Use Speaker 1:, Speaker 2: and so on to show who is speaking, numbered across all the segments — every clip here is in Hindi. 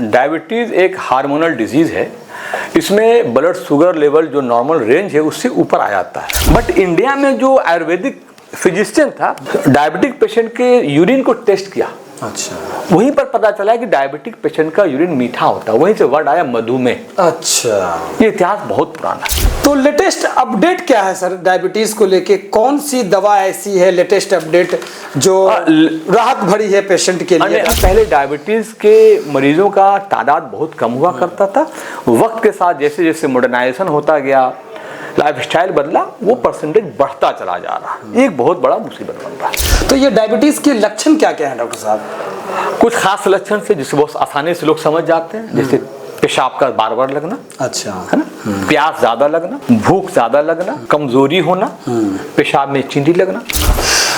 Speaker 1: डायबिटीज़ एक हार्मोनल डिजीज़ है। इसमें ब्लड शुगर लेवल जो नॉर्मल रेंज है उससे ऊपर आ जाता है। बट इंडिया में जो आयुर्वेदिक फिजिशियन था, डायबिटिक पेशेंट के यूरिन को टेस्ट किया।
Speaker 2: अच्छा।
Speaker 1: वहीं पर पता चला कि डायबिटिक पेशेंट का यूरिन मीठा होता है। वहीं से वर्ड आया मधुमेह।
Speaker 2: अच्छा,
Speaker 1: ये इतिहास बहुत पुराना है।
Speaker 2: तो लेटेस्ट अपडेट क्या है सर डायबिटीज को लेके? कौन सी दवा ऐसी है लेटेस्ट अपडेट जो राहत भरी है पेशेंट के लिए?
Speaker 1: पहले डायबिटीज के मरीजों का तादाद बहुत कम हुआ करता था। वक्त के साथ जैसे जैसे मॉडर्नाइजेशन होता गया, लाइफस्टाइल बदला, वो परसेंटेज बढ़ता चला जा रहा है। एक बहुत बड़ा मुसीबत बन रहा है।
Speaker 2: तो ये डायबिटीज के लक्षण क्या क्या हैं डॉक्टर साहब?
Speaker 1: कुछ खास लक्षण से जिसे बहुत आसानी से लोग समझ जाते हैं, जैसे पेशाब का बार बार लगना,
Speaker 2: अच्छा
Speaker 1: है ना, प्यास ज्यादा लगना, भूख ज्यादा लगना, कमजोरी होना, पेशाब में चींटी लगना।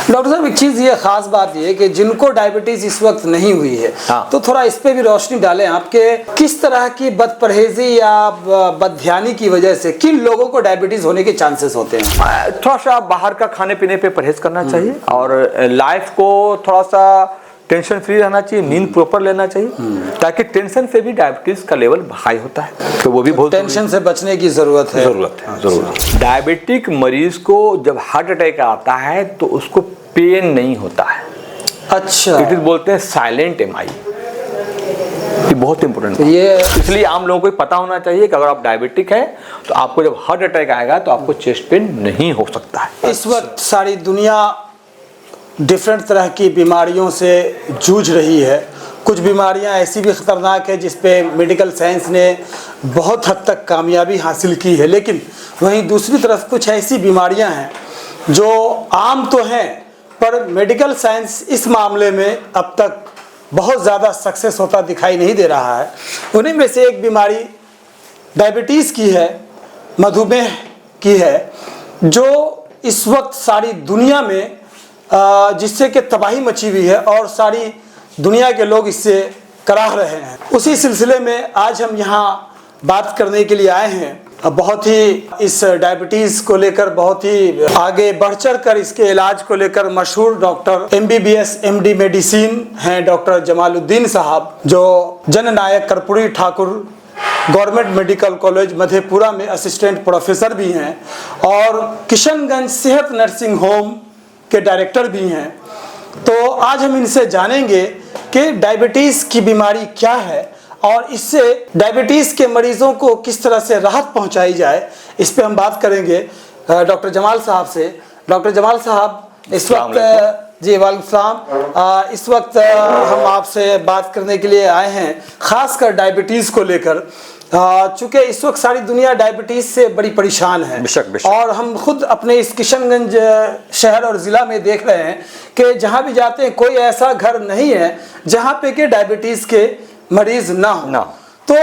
Speaker 2: डॉक्टर साहब एक चीज ये खास बात ये कि जिनको डायबिटीज इस वक्त नहीं हुई है, तो थोड़ा इस पे भी रोशनी डालें आपके किस तरह की बदपरहेजी या बदध्यानी की वजह से किन लोगों को डायबिटीज होने के चांसेस होते हैं?
Speaker 1: थोड़ा सा बाहर का खाने पीने पे परहेज करना चाहिए और लाइफ को थोड़ा सा टेंशन फ्री रहना चाहिए, नींद प्रॉपर लेना चाहिए, ताकि टेंशन से भी डायबिटीज का लेवल हाई होता है। तो वो भी बहुत
Speaker 2: टेंशन से बचने की जरूरत है।
Speaker 1: डायबिटिक मरीज को जब हार्ट अटैक आता है तो उसको पेन नहीं होता है।
Speaker 2: अच्छा,
Speaker 1: इट इज बोलते हैं साइलेंट MI। ये बहुत इंपॉर्टेंट है।
Speaker 2: ये
Speaker 1: इसलिए आम लोगों को पता होना चाहिए कि अगर आप डायबिटिक है तो आपको जब हार्ट अटैक आएगा तो आपको चेस्ट पेन नहीं हो सकता है।
Speaker 2: इस वक्त सारी दुनिया डिफरेंट तरह की बीमारियों से जूझ रही है। कुछ बीमारियां ऐसी भी ख़तरनाक है जिस पे मेडिकल साइंस ने बहुत हद तक कामयाबी हासिल की है, लेकिन वहीं दूसरी तरफ कुछ ऐसी बीमारियां हैं जो आम तो हैं पर मेडिकल साइंस इस मामले में अब तक बहुत ज़्यादा सक्सेस होता दिखाई नहीं दे रहा है। उन्हीं में से एक बीमारी डायबिटीज़ की है, मधुमेह की है, जो इस वक्त सारी दुनिया में जिससे कि तबाही मची हुई है और सारी दुनिया के लोग इससे कराह रहे हैं। उसी सिलसिले में आज हम यहाँ बात करने के लिए आए हैं। बहुत ही इस डायबिटीज़ को लेकर बहुत ही आगे बढ़ चढ़ कर इसके इलाज को लेकर मशहूर डॉक्टर MBBS MD मेडिसिन हैं डॉक्टर जमालुद्दीन साहब, जो Jananayak Karpoori Thakur government medical college Madhepura में असिस्टेंट प्रोफेसर भी हैं और किशनगंज सेहत नर्सिंग होम के डायरेक्टर भी हैं। तो आज हम इनसे जानेंगे कि डायबिटीज़ की बीमारी क्या है और इससे डायबिटीज़ के मरीजों को किस तरह से राहत पहुंचाई जाए, इस पे हम बात करेंगे डॉक्टर जमाल साहब से। डॉक्टर जमाल साहब इस वक्त जी वालेकुम, इस वक्त हम आपसे बात करने के लिए आए हैं खासकर डायबिटीज़ को लेकर, चूँकि इस वक्त सारी दुनिया डायबिटीज़ से बड़ी परेशान है।
Speaker 1: बेशक।
Speaker 2: और हम खुद अपने इस किशनगंज शहर और ज़िला में देख रहे हैं कि जहाँ भी जाते हैं कोई ऐसा घर नहीं है जहाँ पे कि डायबिटीज़ के मरीज़ ना हो। तो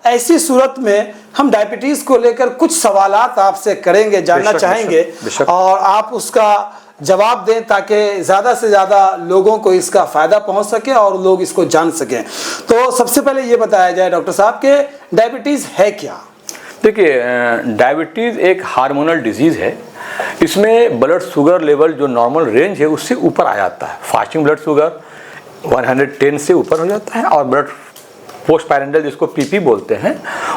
Speaker 2: ऐसी सूरत में हम डायबिटीज़ को लेकर कुछ सवालात आपसे करेंगे, जानना चाहेंगे और आप उसका जवाब दें ताकि ज़्यादा से ज़्यादा लोगों को इसका फ़ायदा पहुंच सके और लोग इसको जान सकें। तो सबसे पहले ये बताया जाए डॉक्टर साहब कि डायबिटीज़ है क्या?
Speaker 1: देखिए, डायबिटीज़ एक हार्मोनल डिजीज़ है। इसमें ब्लड शुगर लेवल जो नॉर्मल रेंज है उससे ऊपर आ जाता है। फास्टिंग ब्लड शुगर 110 से ऊपर हो जाता है और ब्लड पोस्ट पैरेंटल जिसको PP बोलते हैं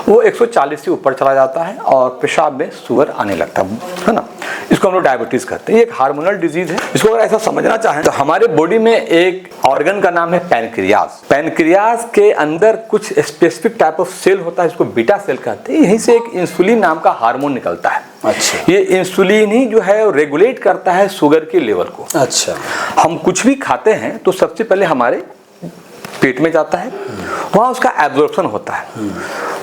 Speaker 1: वो 140 से ऊपर चला जाता है और पेशाब में शुगर आने लगता है ना। इसको हम लोग डायबिटीज़ कहते हैं। ये एक हार्मोनल डिजीज़ है। इसको अगर ऐसा समझना चाहें तो हमारे बॉडी में एक ऑर्गन का नाम है पैनक्रियाज। पैनक्रियाज के अंदर कुछ स्पेसिफिक टाइप ऑफ सेल होता है जिसको बीटा सेल कहते हैं। यहीं से एक इंसुलिन नाम का हार्मोन निकलता है।
Speaker 2: अच्छा।
Speaker 1: ये इंसुलिन ही जो है रेगुलेट करता है शुगर के लेवल को।
Speaker 2: अच्छा।
Speaker 1: हम कुछ भी खाते हैं तो सबसे पहले हमारे पेट में जाता है, वहाँ उसका एब्जॉर्प्शन होता है।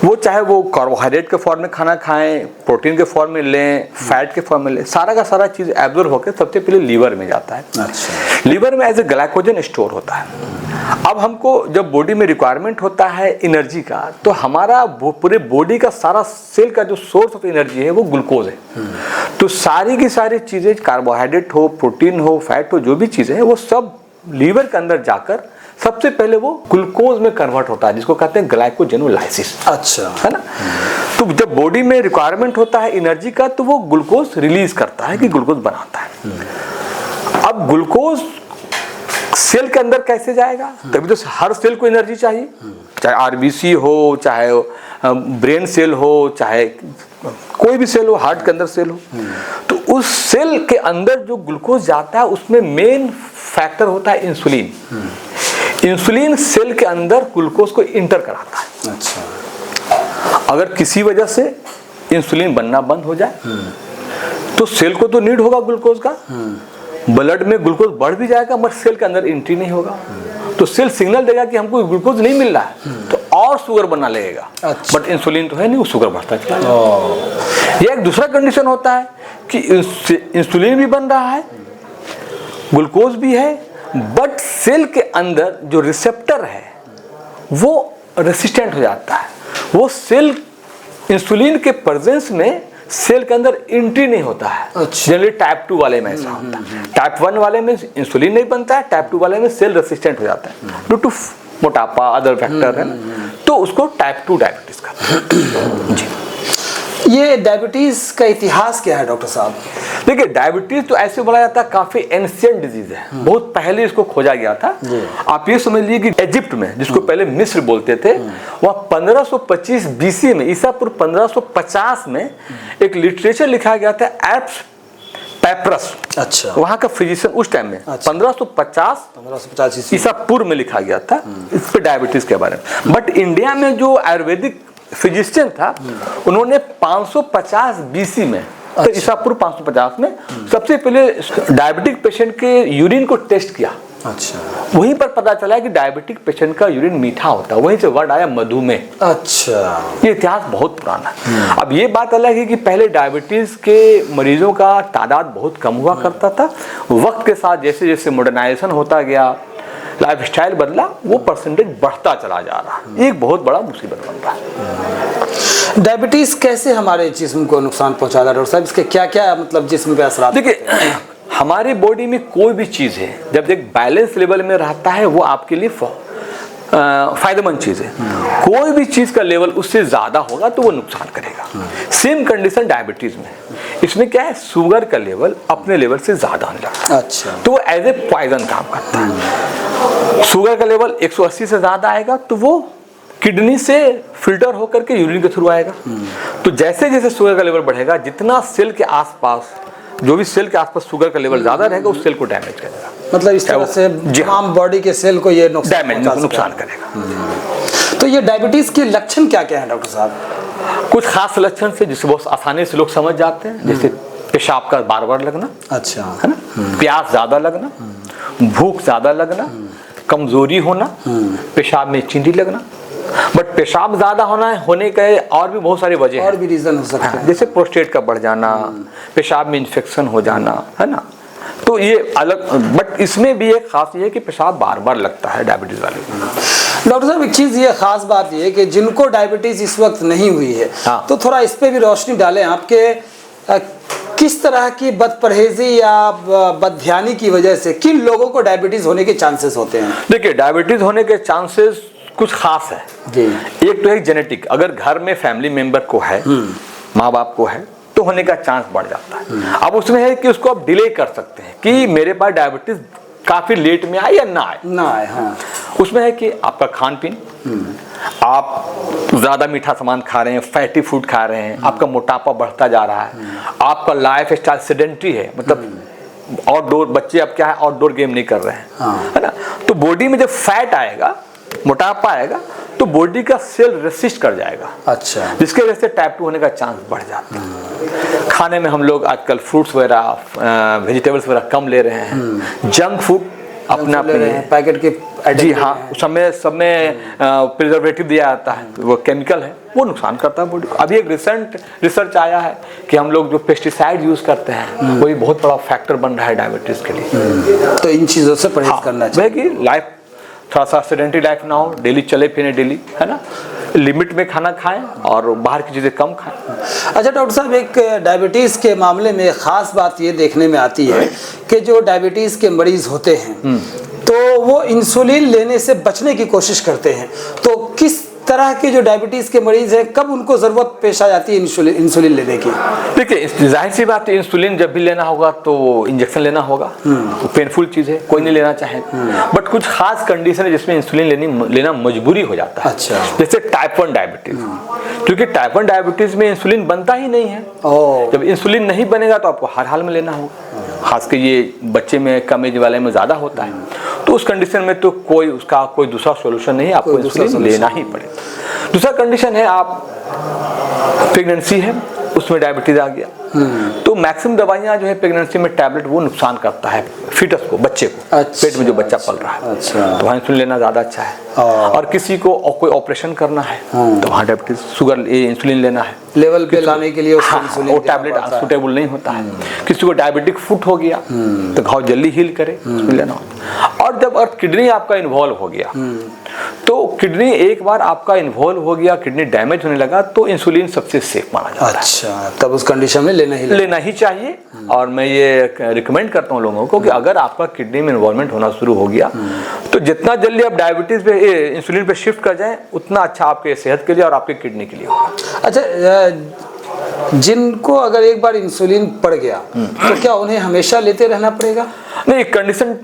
Speaker 1: वो चाहे वो कार्बोहाइड्रेट के फॉर्म में खाना खाएं, प्रोटीन के फॉर्म में लें, फैट के फॉर्म में लें, सारा का सारा चीज़ एब्जॉर्ब होकर सबसे पहले लीवर में जाता है।
Speaker 2: अच्छा।
Speaker 1: लीवर में एज ए ग्लाइकोजन स्टोर होता है। अब हमको जब बॉडी में रिक्वायरमेंट होता है एनर्जी का, तो हमारा पूरे बॉडी का सारा सेल का जो सोर्स ऑफ एनर्जी है वो ग्लूकोज है। तो सारी की सारी चीज़ें, कार्बोहाइड्रेट हो, प्रोटीन हो, फैट हो, जो भी चीज़ें हैं वो सब लीवर के अंदर जाकर सबसे पहले वो ग्लूकोज में कन्वर्ट होता है, जिसको कहते हैं ग्लाइकोजेनोलाइसिस।
Speaker 2: अच्छा।
Speaker 1: है ना। तो जब बॉडी में रिक्वायरमेंट होता है एनर्जी का तो वो ग्लूकोज रिलीज करता है कि ग्लूकोज बनाता है। अब ग्लूकोज सेल के अंदर कैसे जाएगा, तभी तो हर सेल को एनर्जी चाहिए, चाहे आरबीसी हो, चाहे ब्रेन सेल हो, चाहे कोई भी सेल हो, हार्ट के अंदर सेल हो। तो उस सेल के अंदर जो ग्लूकोज जाता है उसमें मेन फैक्टर होता है इंसुलिन। इंसुलिन सेल के अंदर ग्लूकोज को इंटर कराता है।
Speaker 2: अच्छा।
Speaker 1: अगर किसी वजह से इंसुलिन बनना बंद हो जाए तो सेल को तो नीड होगा ग्लूकोज का, ब्लड में ग्लूकोज बढ़ भी जाएगा मगर सेल के अंदर एंट्री नहीं होगा, तो सेल सिग्नल देगा कि हमको ग्लूकोज नहीं मिल रहा है, तो और शुगर बनना लगेगा।
Speaker 2: अच्छा।
Speaker 1: बट इंसुलिन तो है नहीं, वो शुगर बढ़ता चला जाएगा। ये एक दूसरा कंडीशन होता है कि इंसुलिन भी बन रहा है, ग्लूकोज भी है, बट सेल के अंदर जो रिसेप्टर है वो रेसिस्टेंट हो जाता है, वो सेल इंसुलिन के प्रेजेंस में सेल के अंदर एंट्री नहीं होता है।
Speaker 2: अच्छा।
Speaker 1: जनरली टाइप 2 वाले में ऐसा होता है। टाइप 1 वाले में इंसुलिन नहीं बनता है, टाइप 2 वाले में सेल रेसिस्टेंट हो जाता है ड्यू टू मोटापा, अदर फैक्टर है, तो उसको टाइप 2 डायबिटीज कहते हैं। जी।
Speaker 2: ये डायबिटीज का इतिहास क्या है डॉक्टर साहब?
Speaker 1: देखिए, डायबिटीज तो ऐसे बोला जाता है काफी एंशिएंट डिजीज है, बहुत पहले इसको खोजा गया था। आप ये समझ लीजिए कि इजिप्ट में, जिसको पहले मिस्र बोलते थे, वहाँ 1525 बीसी में, ईसा पूर्व 1550 में एक लिटरेचर लिखा गया था, एप्स पैपरस।
Speaker 2: अच्छा।
Speaker 1: वहाँ का फिजिशियन उस टाइम में 1550 ईसा पूर्व में लिखा गया था इस पे डायबिटीज के बारे में। बट इंडिया में जो आयुर्वेदिक फिजिशियन था उन्होंने 550 बीसी में, तो ईसा पूर्व 550 में सबसे पहले डायबिटिक पेशेंट के यूरिन को टेस्ट किया।
Speaker 2: अच्छा।
Speaker 1: वहीं पर पता चला कि डायबिटिक पेशेंट का यूरिन मीठा होता है, वहीं से वर्ड आया मधुमेह।
Speaker 2: अच्छा।
Speaker 1: ये इतिहास बहुत पुराना है। अब ये बात अलग है कि पहले डायबिटीज के मरीजों का तादाद बहुत कम हुआ करता था, वक्त के साथ जैसे जैसे मॉडर्नाइजेशन होता गया, लाइफ स्टाइल बदला, वो परसेंटेज बढ़ता चला जा रहा है। एक बहुत बड़ा मुसीबत बन रहा है।
Speaker 2: डायबिटीज कैसे हमारे जिस्म को नुकसान पहुंचाता है डॉक्टर साहब? इसके क्या क्या मतलब जिस्म पे असर?
Speaker 1: देखिए, हमारी बॉडी में कोई भी चीज़ है जब एक बैलेंस लेवल में रहता है वो आपके लिए फायदेमंद चीज़ है। कोई भी चीज़ का लेवल उससे ज़्यादा होगा तो वो नुकसान करेगा। सेम कंडीशन डायबिटीज़ में, इसमें क्या है, शुगर का लेवल अपने लेवल से ज़्यादा होने लगता है।
Speaker 2: अच्छा।
Speaker 1: तो वो एज ए पॉइजन काम करता है। शुगर का लेवल 180 से ज़्यादा आएगा तो वो किडनी से फिल्टर होकर के यूरिन के थ्रू आएगा। तो जैसे जैसे शुगर का लेवल बढ़ेगा, जितना सेल के आसपास, जो भी सेल के आसपास शुगर का लेवल ज़्यादा रहेगा उस सेल को डैमेज करेगा।
Speaker 2: मतलब इस तरह से तमाम बॉडी के सेल को ये
Speaker 1: नुकसान करेगा।
Speaker 2: तो ये डायबिटीज के लक्षण क्या क्या हैं डॉक्टर साहब?
Speaker 1: कुछ खास लक्षण से जिससे बहुत आसानी से लोग समझ जाते हैं, जैसे पेशाब का बार बार लगना,
Speaker 2: अच्छा,
Speaker 1: है ना, प्यास ज़्यादा लगना, भूख ज़्यादा लगना, कमजोरी होना, पेशाब में चींटी लगना। बट पेशाब ज़्यादा होने के और भी बहुत सारी वजह
Speaker 2: और भी रीज़न हो सकते हैं,
Speaker 1: जैसे प्रोस्टेट का बढ़ जाना, पेशाब में इन्फेक्शन हो जाना, है ना। तो ये अलग, बट इसमें भी एक खास ये है कि पेशाब बार बार लगता है डायबिटीज़ वाले को।
Speaker 2: डॉक्टर साहब, एक चीज़ ये खास बात ये है कि जिनको डायबिटीज़ इस वक्त नहीं हुई है,
Speaker 1: हाँ।
Speaker 2: तो थोड़ा इस पर भी रोशनी डालें आपके किस तरह की बदपरहेजी या बदध्यानी की वजह से किन लोगों को डायबिटीज़ होने के चांसेस होते हैं?
Speaker 1: देखिए, डायबिटीज़ होने के चांसेस कुछ खास है
Speaker 2: जी।
Speaker 1: एक तो है जेनेटिक, अगर घर में फैमिली मेंबर को है, माँ बाप को है, तो होने का चांस बढ़ जाता है। अब उसमें है कि उसको आप डिले कर सकते हैं कि मेरे पास डायबिटीज काफी लेट में आए या ना आए।
Speaker 2: हाँ।
Speaker 1: उसमें है कि आपका खान पीन, आप ज्यादा मीठा सामान खा रहे हैं, फैटी फूड खा रहे हैं, आपका मोटापा बढ़ता जा रहा है, आपका लाइफ स्टाइल सेडेंटरी है, मतलब आउटडोर, बच्चे अब क्या है आउटडोर गेम नहीं कर रहे हैं, है ना। तो बॉडी में जब फैट आएगा, मोटापा आएगा, तो बॉडी का सेल रेसिस्ट कर जाएगा।
Speaker 2: अच्छा।
Speaker 1: जिसके वजह से टाइप 2 होने का चांस बढ़ जाता है। खाने में हम लोग आजकल फ्रूट्स वगैरह, वेजिटेबल्स वगैरह कम ले रहे हैं, जंक फूड अपना अपने
Speaker 2: पैकेट के,
Speaker 1: जी हाँ, सब में प्रिजर्वेटिव दिया जाता है, वो केमिकल है, वो नुकसान करता है बॉडी को। अभी एक रिसेंट रिसर्च आया है कि हम लोग जो पेस्टिसाइड यूज करते हैं वही बहुत बड़ा फैक्टर बन रहा है डायबिटीज के लिए।
Speaker 2: तो इन चीज़ों से परहेज करना चाहिए
Speaker 1: कि लाइफ थोड़ा सा सेडेंटरी लाइफ ना हो, डेली चले फिरे डेली, है ना, लिमिट में खाना खाएं और बाहर की चीज़ें कम खाएं।
Speaker 2: अच्छा डॉक्टर साहब, एक डायबिटीज़ के मामले में ख़ास बात ये देखने में आती है कि जो डायबिटीज़ के मरीज़ होते हैं तो वो इंसुलिन लेने से बचने की कोशिश करते हैं, तो किस तरह के जो डायबिटीज़ के मरीज़ हैं, कब उनको ज़रूरत पेश आ जाती है इंसुलिन लेने की?
Speaker 1: देखिए, जाहिर सी बात है, इंसुलिन जब भी लेना होगा तो इंजेक्शन लेना होगा, वो पेनफुल चीज़ है, कोई नहीं लेना चाहेगा। बट कुछ खास कंडीशन है जिसमें इंसुलिन लेना मजबूरी हो जाता है।
Speaker 2: अच्छा।
Speaker 1: जैसे टाइप 1 डायबिटीज़, क्योंकि टाइप 1 डायबिटीज़ में इंसुलिन बनता ही नहीं है। जब इंसुलिन नहीं बनेगा तो आपको हर हाल में लेना होगा, खासकर ये बच्चे में, कम एज वाले में ज़्यादा होता है। तो उस कंडीशन में तो कोई दूसरा सोल्यूशन नहीं है, आपको इंसुलिन लेना ही पड़ेगा। दूसरा कंडीशन है, आप प्रेगनेंसी है, उसमें डायबिटीज आ गया, तो मैक्सिमम दवाइयाँ जो है प्रेगनेंसी में टैबलेट, वो नुकसान करता है फीटस को, बच्चे को।
Speaker 2: अच्छा,
Speaker 1: पेट में जो बच्चा पल रहा है।
Speaker 2: अच्छा।
Speaker 1: तो वहाँ इंसुलिन लेना ज़्यादा अच्छा है। और किसी को कोई ऑपरेशन करना है तो वहाँ डायबिटीज, शुगर, इंसुलिन लेना है
Speaker 2: लेवल पे लाने के लिए,
Speaker 1: वो टैबलेट सूटेबल नहीं होता है। किसी को डायबिटिक फुट हो गया तो घाव जल्दी हील करे, उसमें लेना होता है। और जब किडनी आपका इन्वॉल्व हो गया, तो किडनी एक बार आपका इन्वॉल्व हो गया, किडनी डैमेज होने लगा, तो इंसुलिन सबसे सेफ माना जाता है।
Speaker 2: अच्छा, तब उस कंडीशन में लेना ही
Speaker 1: चाहिए। और मैं ये रिकमेंड करता हूँ लोगों को कि अगर आपका किडनी में इन्वॉल्वमेंट होना शुरू हो गया, तो जितना जल्दी आप डायबिटीज पे, इंसुलिन पे शिफ्ट कर जाएं, उतना अच्छा आपके सेहत के लिए और आपके किडनी के लिए होगा।
Speaker 2: अच्छा, जिनको अगर एक बार इंसुलिन पड़ गया तो क्या उन्हें हमेशा लेते रहना पड़ेगा?
Speaker 1: नहीं, कंडीशन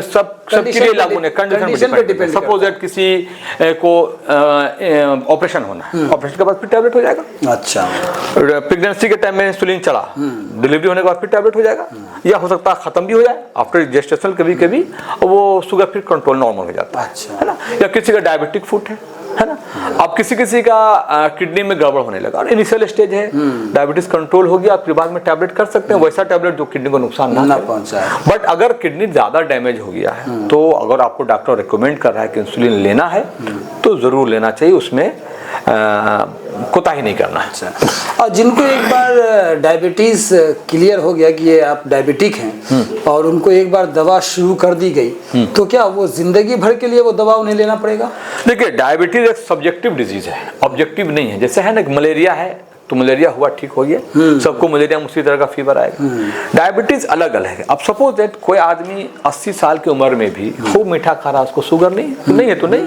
Speaker 1: सबके लिए लागू नहीं, कंडीशन पे डिपेंड। सपोज दैट किसी को ऑपरेशन होना है, ऑपरेशन के बाद फिर टैबलेट हो जाएगा।
Speaker 2: अच्छा।
Speaker 1: प्रेगनेंसी के टाइम में इंसुलिन चला, डिलीवरी होने के बाद फिर टैबलेट हो जाएगा, या हो सकता है खत्म भी हो जाए आफ्टर जेस्टेशन, कभी वो शुगर फिर कंट्रोल नॉर्मल हो जाता है।
Speaker 2: अच्छा।
Speaker 1: है ना? या किसी का डायबिटिक फुट है ना? अब किसी का किडनी में गड़बड़ होने लगा और इनिशियल स्टेज है, डायबिटीज कंट्रोल हो गया, आप फिर बाद में टैबलेट कर सकते हैं, वैसा टैबलेट जो किडनी को नुकसान ना
Speaker 2: पहुंचाए।
Speaker 1: बट अगर किडनी ज्यादा डैमेज हो गया है, तो अगर आपको डॉक्टर रिकमेंड कर रहा है कि इंसुलिन लेना है, तो जरूर लेना चाहिए, उसमें कोताही नहीं करना है।
Speaker 2: अच्छा। और जिनको एक बार डायबिटीज क्लियर हो गया कि ये आप डायबिटिक हैं, और उनको एक बार दवा शुरू कर दी गई, तो क्या वो जिंदगी भर के लिए वो दवा उन्हें लेना पड़ेगा?
Speaker 1: देखिए, डायबिटीज एक सब्जेक्टिव डिजीज है, ऑब्जेक्टिव नहीं है। जैसे है ना, मलेरिया है तो मलेरिया हुआ, ठीक हो गया, सबको मलेरिया उसी तरह का फीवर आएगा। डायबिटीज अलग अलग है। अब सपोज दैट कोई आदमी 80 साल की उम्र में भी खूब मीठा खा रहा है, उसको शुगर नहीं है तो नहीं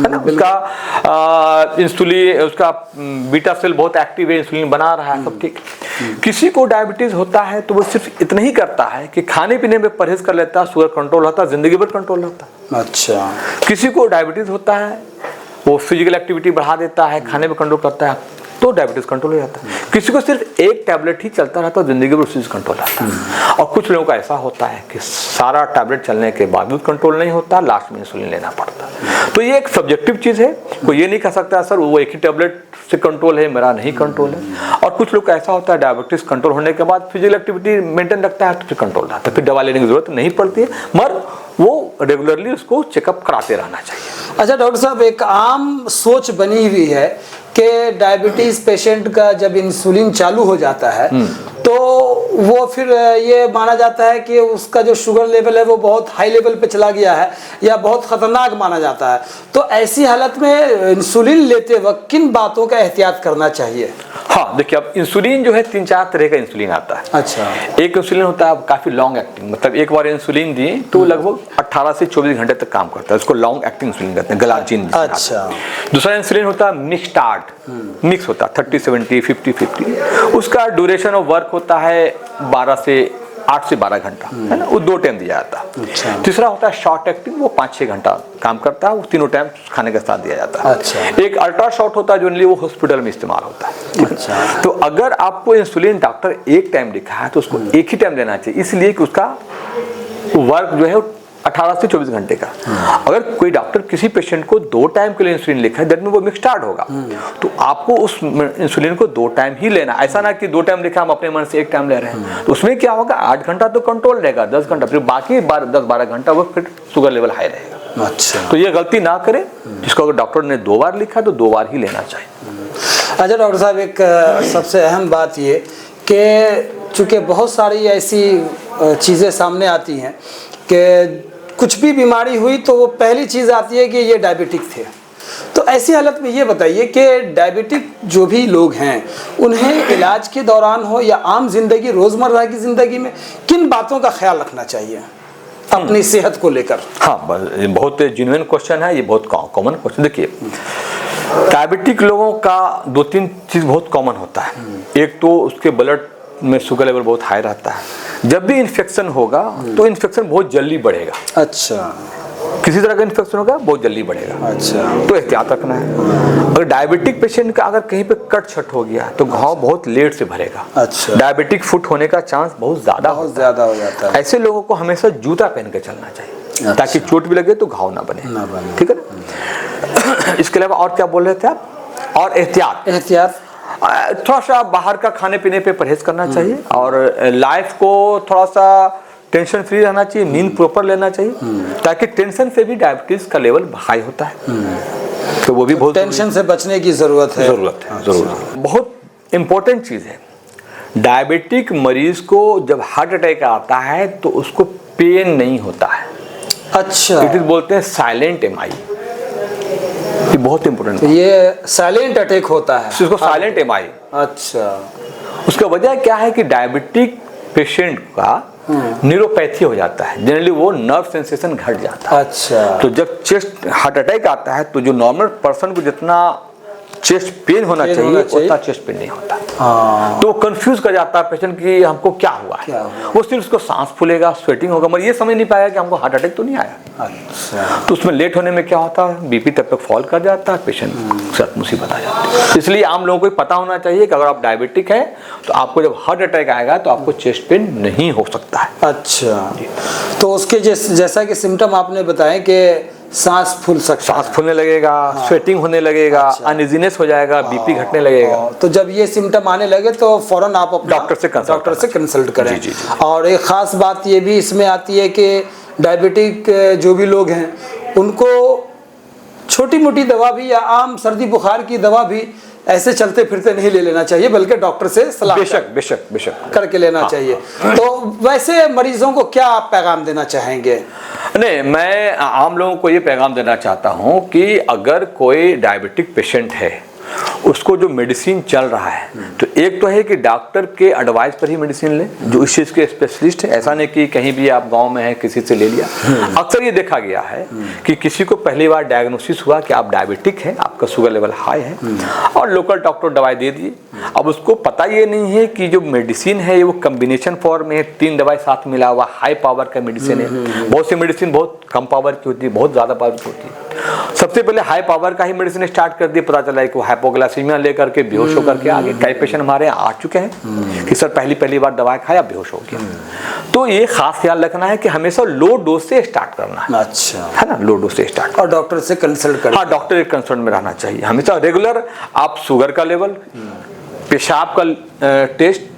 Speaker 1: है ना, उसका इंसुलिन, उसका बीटा सेल बहुत एक्टिव है, इंसुलिन बना रहा है, सब ठीक। किसी को डायबिटीज होता है तो वो सिर्फ इतना ही करता है कि खाने पीने में परहेज कर लेता है, शुगर कंट्रोल होता है, जिंदगी भर कंट्रोल होता है।
Speaker 2: अच्छा।
Speaker 1: किसी को डायबिटीज होता है, वो फिजिकल एक्टिविटी बढ़ा देता है, खाने में कंट्रोल करता है, तो डायबिटीज कंट्रोल हो जाता है। किसी को सिर्फ एक टैबलेट ही चलता रहता है, जिंदगी भर उसी से कंट्रोल आता है। और कुछ लोगों का ऐसा होता है कि सारा टैबलेट चलने के बावजूद कंट्रोल नहीं होता, लास्ट में इंसुलिन लेना पड़ता है। तो ये एक सब्जेक्टिव चीज है, कोई ये नहीं कह सकता सर वो एक ही टैबलेट से कंट्रोल है, मेरा नहीं कंट्रोल है। और कुछ लोग का ऐसा होता है, डायबिटीज कंट्रोल होने के बाद फिजिकल एक्टिविटी मेंटेन रखता है, तो फिर कंट्रोल रहता है, फिर दवा लेने की जरूरत नहीं पड़ती है, मगर वो रेगुलरली उसको चेकअप कराते रहना चाहिए।
Speaker 2: अच्छा डॉक्टर साहब, एक आम सोच बनी हुई है कि डायबिटीज पेशेंट का जब इंसुलिन चालू हो जाता है, तो वो फिर ये माना जाता है कि उसका जो शुगर लेवल है वो बहुत हाई लेवल पे चला गया है, या बहुत खतरनाक माना जाता है। तो ऐसी हालत में इंसुलिन लेते वक्त किन बातों का एहतियात करना चाहिए?
Speaker 1: हाँ, देखिए, अब इंसुलिन जो है 3-4 तरह का इंसुलिन आता है।
Speaker 2: अच्छा।
Speaker 1: एक इंसुलिन होता है काफी लॉन्ग एक्टिंग, मतलब एक बार इंसुलिन दिए तो लगभग 18 से 24 घंटे तक काम करता है, उसको लॉन्ग एक्टिंग इंसुलिन कहते हैं, ग्लाजिन।
Speaker 2: अच्छा।
Speaker 1: दूसरा इंसुलिन होता है मिक्स होता है 30-70, 50-50, उसका ड्यूरेशन ऑफ वर्क होता है 8 से 12 घंटा, है ना, वो 2 टाइम दिया जाता है।
Speaker 2: अच्छा।
Speaker 1: तीसरा होता है शॉर्ट एक्टिंग, वो 5-6 घंटा काम करता है, वो तीनों टाइम खाने के साथ दिया जाता है।
Speaker 2: अच्छा।
Speaker 1: एक अल्ट्रा शॉर्ट होता है जो वो हॉस्पिटल में इस्तेमाल होता है।
Speaker 2: अच्छा।
Speaker 1: तो अगर आपको इंसुलिन डॉक्टर एक टाइम लिखा है तो उसको एक ही टाइम लेना चाहिए, इसलिए कि उसका वर्क जो है 18 से 24 घंटे का। अगर कोई डॉक्टर किसी पेशेंट को 2 टाइम के लिए इंसुलिन लिखा है, दैट में वो मिक्स स्टार्ट होगा, तो आपको उस इंसुलिन को 2 टाइम ही लेना। ऐसा ना कि 2 टाइम लिखा हम अपने मन से 1 टाइम ले रहे हैं, तो उसमें क्या होगा, 8 घंटा तो कंट्रोल रहेगा, 10 घंटा, फिर बाकी 10-12 घंटा वो फिर शुगर लेवल हाई रहेगा।
Speaker 2: अच्छा।
Speaker 1: तो ये गलती ना करें, जिसको अगर डॉक्टर ने 2 बार लिखा तो 2 बार ही लेना चाहिए।
Speaker 2: अच्छा डॉक्टर साहब, एक सबसे अहम बात ये कि चूँकि बहुत सारी ऐसी चीज़ें सामने आती हैं कि कुछ भी बीमारी हुई तो वो पहली चीज़ आती है कि ये डायबिटिक थे। तो ऐसी हालत में ये बताइए कि डायबिटिक जो भी लोग हैं, उन्हें इलाज के दौरान हो या आम जिंदगी, रोज़मर्रा की ज़िंदगी में किन बातों का ख्याल रखना चाहिए अपनी सेहत को लेकर?
Speaker 1: हाँ, बहुत जेन्युइन क्वेश्चन है ये, बहुत कॉमन क्वेश्चन। देखिए, डायबिटिक लोगों का 2-3 चीज़ बहुत कॉमन होता है। एक तो उसके ब्लड में शुगर लेवल बहुत हाई रहता है। जब भी इन्फेक्शन होगा तो इन्फेक्शन बहुत जल्दी बढ़ेगा।
Speaker 2: अच्छा,
Speaker 1: किसी तरह का इन्फेक्शन होगा बहुत जल्दी बढ़ेगा।
Speaker 2: अच्छा,
Speaker 1: तो एहतियात रखना है। अगर डायबिटिक पेशेंट का अगर कहीं पे कट छट हो गया तो घाव बहुत लेट से भरेगा।
Speaker 2: अच्छा,
Speaker 1: डायबिटिक फुट होने का चांस बहुत ज़्यादा
Speaker 2: बहुत ज़्यादा हो जाता है।
Speaker 1: ऐसे लोगों को हमेशा जूता पहन के चलना चाहिए ताकि चोट भी लगे तो घाव ना बने। ठीक है ना। इसके अलावा और क्या बोल रहे थे आप? और एहतियात थोड़ा सा बाहर का खाने पीने पे परहेज करना चाहिए और लाइफ को थोड़ा सा टेंशन फ्री रहना चाहिए, नींद प्रॉपर लेना चाहिए ताकि टेंशन से भी डायबिटीज का लेवल हाई होता है। तो वो भी बहुत
Speaker 2: टेंशन से बचने की ज़रूरत है।
Speaker 1: बहुत इंपॉर्टेंट चीज़ है। डायबिटिक मरीज को जब हार्ट अटैक आता है तो उसको पेन नहीं होता है।
Speaker 2: अच्छा,
Speaker 1: इट इज बोलते हैं साइलेंट एमआई। ये बहुत इंपॉर्टेंट
Speaker 2: तो ये साइलेंट अटैक होता है,
Speaker 1: इसको साइलेंट एमआई।
Speaker 2: अच्छा,
Speaker 1: उसका वजह क्या है कि डायबिटिक पेशेंट का न्यूरोपैथी हो जाता है। जनरली वो नर्व सेंसेशन घट जाता है।
Speaker 2: अच्छा,
Speaker 1: तो जब चेस्ट हार्ट अटैक आता है तो जो नॉर्मल पर्सन को जितना चेस्ट पेन होना चाहिए उतना चेस्ट पेन नहीं होता। तो वो कंफ्यूज कर जाता है पेशेंट कि हमको क्या हुआ है। वो सिर्फ उसको सांस फूलेगा, स्वेटिंग होगा, मगर ये समझ नहीं पाएगा कि हमको हार्ट अटैक तो नहीं आया।
Speaker 2: अच्छा,
Speaker 1: तो उसमें लेट होने में क्या होता है, बीपी तब तक फॉल कर जाता है, पेशेंट के साथ मुसीबत आ जाती है। इसलिए आम लोगों को पता होना चाहिए कि अगर आप डायबिटिक है तो आपको जब हार्ट अटैक आएगा तो आपको चेस्ट पेन नहीं हो सकता है।
Speaker 2: अच्छा, तो उसके जैसा कि सिम्टम आपने बताए कि सांस
Speaker 1: फूलने लगेगा, स्वेटिंग होने लगेगा, अनइजीनेस हो जाएगा, बीपी घटने लगेगा।
Speaker 2: तो जब ये सिम्टम आने लगे तो फौरन आप अपना
Speaker 1: डॉक्टर से
Speaker 2: कंसल्ट करें।
Speaker 1: जी।
Speaker 2: और एक खास बात ये भी इसमें आती है कि डायबिटिक जो भी लोग हैं उनको छोटी मोटी दवा भी या आम सर्दी बुखार की दवा भी ऐसे चलते फिरते नहीं ले लेना चाहिए, बल्कि डॉक्टर से सलाह
Speaker 1: बेशक
Speaker 2: करके लेना चाहिए। तो वैसे मरीजों को क्या आप पैगाम देना चाहेंगे?
Speaker 1: नहीं, मैं आम लोगों को ये पैगाम देना चाहता हूँ कि अगर कोई डायबिटिक पेशेंट है उसको जो मेडिसिन चल रहा है तो एक तो है कि डॉक्टर के एडवाइस पर ही मेडिसिन ले, जो इस चीज़ के स्पेशलिस्ट है। ऐसा नहीं कि कहीं भी आप गांव में हैं किसी से ले लिया। अक्सर ये देखा गया है कि किसी को पहली बार डायग्नोसिस हुआ कि आप डायबिटिक है, आपका शुगर लेवल हाई है और लोकल डॉक्टर दवाई दे दिए। अब उसको पता ये नहीं है कि जो मेडिसिन है वो कम्बिनेशन फॉर्म में 3 दवाई साथ मिला हुआ हाई पावर का मेडिसिन है। बहुत सी मेडिसिन बहुत कम पावर की होती है, बहुत ज़्यादा पावर की होती है। सबसे पहले हाई पावर का ही मेडिसिन स्टार्ट कर दिए, पता चला कि वो हाइपोग्लाइसीमिया लेकर के बेहोश होकर के आगे। कई पेशेंट हमारे आ चुके हैं कि सर पहली बार दवाई खाया बेहोश हो गया। तो ये खास ख्याल रखना है कि हमेशा लो डोज से स्टार्ट करना है।
Speaker 2: अच्छा,
Speaker 1: है ना, लो डोज से स्टार्ट
Speaker 2: और डॉक्टर से कंसल्ट करना।
Speaker 1: हाँ, डॉक्टर के कंसल्ट में रहना चाहिए हमेशा। रेगुलर आप शुगर का लेवल, पेशाब का टेस्ट,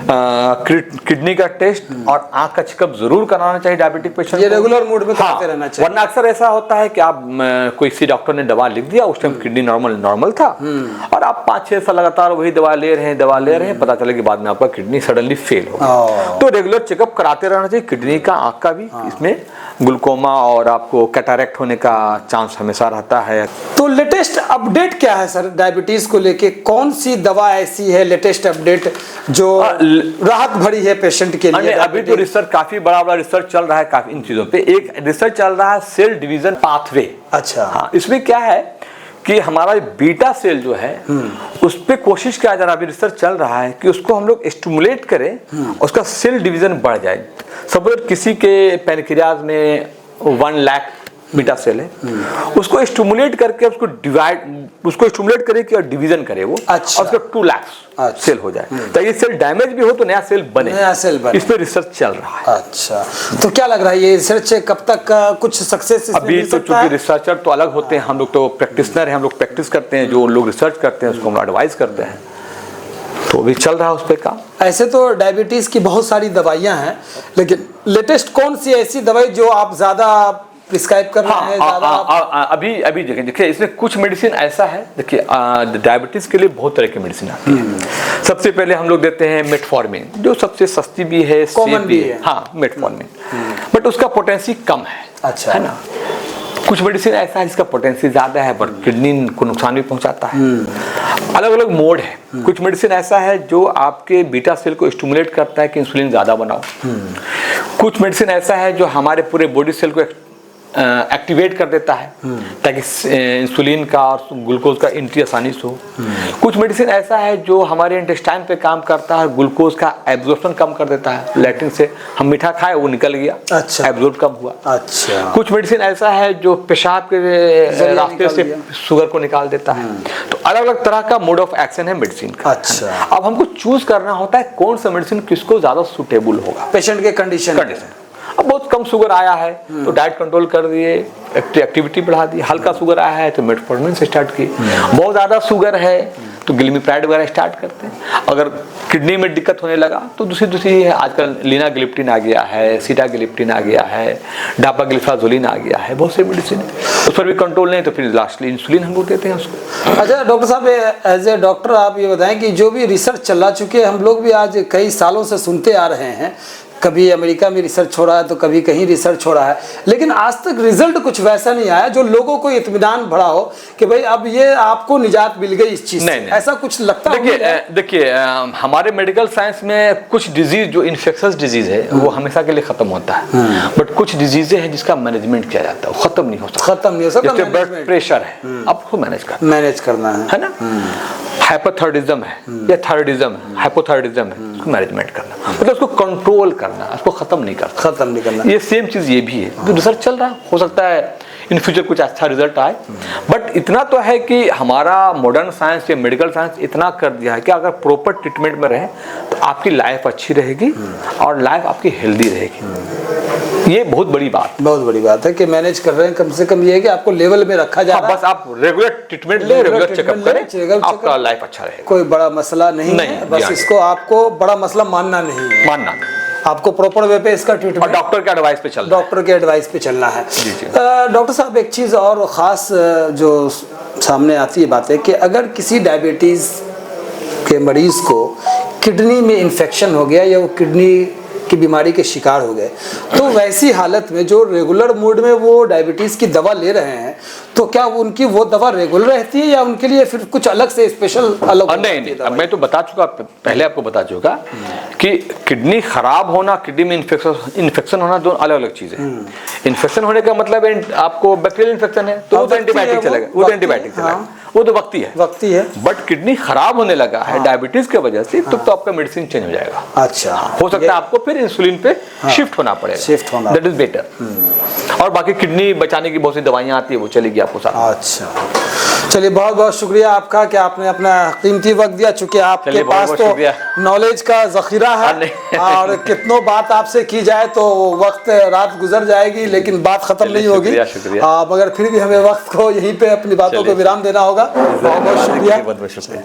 Speaker 1: किडनी का टेस्ट और आंख का चेकअप जरूर कराना चाहिए डायबिटिक पेशेंट।
Speaker 2: ये रेगुलर मोड में कराते रहना चाहिए।
Speaker 1: वरना अक्सर ऐसा होता है कि आप कोई सी डॉक्टर ने दवा लिख दिया, उस टाइम किडनी नॉर्मल था और आप 5-6 साल लगातार वही दवा ले रहे हैं, पता चले कि बाद में आपका किडनी सडनली फेल हो। तो रेगुलर चेकअप कराते रहना चाहिए, किडनी का, आंख का भी। इसमें ग्लूकोमा और आपको कैटरैक्ट होने का चांस हमेशा रहता है।
Speaker 2: तो लेटेस्ट अपडेट क्या है सर डायबिटीज को लेके? कौन सी दवा ऐसी है लेटेस्ट अपडेट जो राहत भरी है पेशेंट के लिए?
Speaker 1: अभी तो रिसर्च काफी बड़ा रिसर्च चल रहा है काफी इन चीजों पे। एक रिसर्च चल रहा है सेल डिवीजन पाथवे।
Speaker 2: अच्छा,
Speaker 1: हाँ, इसमें क्या है कि हमारा बीटा सेल जो है उस पर कोशिश किया जा रहा है, अभी रिसर्च चल रहा है कि उसको हम लोग स्टिमुलेट करें, उसका सेल डिवीजन बढ़ जाए। सपोज किसी के पैनक्रियाज में 1 लाख बीटा सेल है, उसको स्टिमुलेट करके उसको स्टिमुलेट करे कि डिवीजन करे वो।
Speaker 2: अच्छा,
Speaker 1: और उसका 2 लाख सेल हो जाए ताकि सेल डैमेज भी हो तो नया सेल बने। इस पे रिसर्च चल रहा है।
Speaker 2: अच्छा, तो क्या लग रहा है ये रिसर्च कब तक कुछ सक्सेस
Speaker 1: अभी तो चूंकि रिसर्चर तो अलग होते हैं, हम लोग तो प्रैक्टिशनर हैं, हम लोग प्रैक्टिस करते हैं, जो लोग रिसर्च करते हैं उसको हम एडवाइस करते हैं। तो अभी चल रहा है उस पर काम।
Speaker 2: ऐसे तो डायबिटीज की बहुत सारी दवाइयां हैं, लेकिन लेटेस्ट कौन सी ऐसी दवाई जो आप ज्यादा प्रिस्क्राइब कर रहे हैं?
Speaker 1: अभी देखिए इसमें कुछ मेडिसिन ऐसा है, देखिए डायबिटीज के लिए बहुत तरह की मेडिसिन आती है। सबसे पहले हम लोग देते हैं मेटफॉर्मिन, जो सबसे सस्ती भी है,
Speaker 2: कॉमन भी है।
Speaker 1: हाँ, मेटफॉर्मिन, बट उसका पोटेंसी कम है।
Speaker 2: अच्छा,
Speaker 1: है ना। कुछ मेडिसिन ऐसा है जिसका पोटेंसी ज्यादा है पर किडनी को नुकसान भी पहुंचाता है। अलग अलग मोड है। कुछ मेडिसिन ऐसा है जो आपके बीटा सेल को स्टिमुलेट करता है कि इंसुलिन ज्यादा बनाओ। कुछ मेडिसिन ऐसा है जो हमारे पूरे बॉडी सेल को एक्टिवेट कर देता है ताकि इंसुलिन का और ग्लूकोज का एंट्री आसानी से हो। कुछ मेडिसिन ऐसा है जो हमारे इंटेस्टाइन पे काम करता है, ग्लूकोज का एब्जॉर्प्शन कम कर देता है। लैट्रिन से हम मीठा खाए वो निकल गया,
Speaker 2: अच्छा,
Speaker 1: एब्जॉर्ब कम हुआ।
Speaker 2: अच्छा।
Speaker 1: कुछ मेडिसिन ऐसा है जो पेशाब के रास्ते से शुगर को निकाल देता है। तो अलग अलग तरह का मोड ऑफ एक्शन है मेडिसिन का।
Speaker 2: अच्छा।
Speaker 1: अब हमको चूज करना होता है कौन सा मेडिसिन किसको ज्यादा सुटेबल होगा
Speaker 2: पेशेंट के कंडीशन।
Speaker 1: अब बहुत कम शुगर आया है तो डाइट कंट्रोल कर दिए, एक्टिविटी बढ़ा दी। हल्का शुगर आया है तो मेटफॉर्मिन से स्टार्ट किए। बहुत ज़्यादा शुगर है तो ग्लिमिप्राइड वगैरह स्टार्ट करते हैं। अगर किडनी में दिक्कत होने लगा तो दूसरी है, आजकल लीनाग्लिप्टिन आ गया है, सीटाग्लिप्टिन आ गया है, डापाग्लिफाजोलिन आ गया है, बहुत से मेडिसिन है। उस पर भी कंट्रोल नहीं तो फिर लास्टली इंसुलिन हम लोग देते हैं उसको।
Speaker 2: अच्छा डॉक्टर साहब, एज ए डॉक्टर आप ये बताएं कि जो भी रिसर्च चला चुके हैं, हम लोग भी आज कई सालों से सुनते आ रहे हैं, कभी अमेरिका में रिसर्च हो रहा है तो कभी कहीं रिसर्च हो रहा है, लेकिन आज तक रिजल्ट कुछ वैसा नहीं आया जो लोगों को इत्मीनान भरा हो कि भाई अब ये आपको निजात मिल गई इस चीज से। ऐसा कुछ लगता है?
Speaker 1: देखिए हमारे मेडिकल साइंस में कुछ डिजीज जो इन्फेक्शस डिजीज है वो हमेशा के लिए खत्म होता है, बट कुछ डिजीजें हैं जिसका मैनेजमेंट किया जाता है, वो खत्म नहीं हो सकता। जैसे ब्लड प्रेशर है, आपको मैनेज करना है ना। हाइपोथायराइडिज्म है या थायराइडिज्म है, हाइपोथायराइडिज्म है, उसको मैनेजमेंट करना मतलब उसको कंट्रोल करना, उसको खत्म नहीं करना। ये सेम चीज ये भी है, तो रिसर्च चल रहा हो सकता है इन फ्यूचर कुछ अच्छा रिजल्ट आए। बट इतना तो है कि हमारा मॉडर्न साइंस या मेडिकल साइंस इतना कर दिया है कि अगर प्रॉपर ट्रीटमेंट में रहे तो आपकी लाइफ अच्छी रहेगी और लाइफ आपकी हेल्दी रहेगी। ये बहुत बड़ी बात है कि मैनेज कर रहे हैं। कम से कम ये है कि आपको लेवल में रखा जा रहा है। बस आप रेगुलर ट्रीटमेंट ले, रेगुलर चेकअप करें, आपका लाइफ अच्छा रहेगा।
Speaker 2: कोई बड़ा मसला नहीं है, बस इसको आपको बड़ा मसला मानना नहीं है, आपको प्रॉपर वे पे इसका ट्रीटमेंट
Speaker 1: और डॉक्टर के एडवाइस पे चलना है।
Speaker 2: डॉक्टर साहब एक चीज़ और ख़ास जो सामने आती है बात है कि अगर किसी डायबिटीज़ के मरीज़ को किडनी में इन्फेक्शन हो गया या वो किडनी की बीमारी के शिकार हो गए, तो वैसी हालत में जो रेगुलर मोड में वो डायबिटीज़ की दवा ले रहे हैं, तो क्या उनकी वो दवा रेगुलर रहती है या उनके लिए फिर कुछ अलग से स्पेशल
Speaker 1: नहीं, अब मैं तो बता चुका, पहले आपको बता चुका कि किडनी खराब होना, किडनी में इन्फेक्शन होना दोनों अलग अलग चीजें हैं। इन्फेक्शन होने का मतलब आपको बैक्टीरियल इन्फेक्शन है तो वो तो एंटीबायोटिक चलेगा, वो तो वक्ती है। बट किडनी खराब होने लगा है डायबिटीज की वजह से, तो आपका मेडिसिन चेंज हो जाएगा।
Speaker 2: अच्छा,
Speaker 1: हो सकता है आपको फिर इंसुलिन पे शिफ्ट होना पड़ेगा, दैट इज बेटर। और बाकी किडनी बचाने की बहुत सी दवाइयां आती है, वो चलेगी आपको साथ।
Speaker 2: अच्छा, चलिए बहुत बहुत शुक्रिया आपका कि आपने अपना कीमती वक्त दिया, चूंकि आपके पास तो नॉलेज का जखीरा है और कितनों बात आपसे की जाए तो वक्त रात गुजर जाएगी लेकिन बात खत्म नहीं होगी। मगर फिर भी हमें वक्त को यहीं पे अपनी बातों को विराम देना होगा। बहुत बहुत शुक्रिया।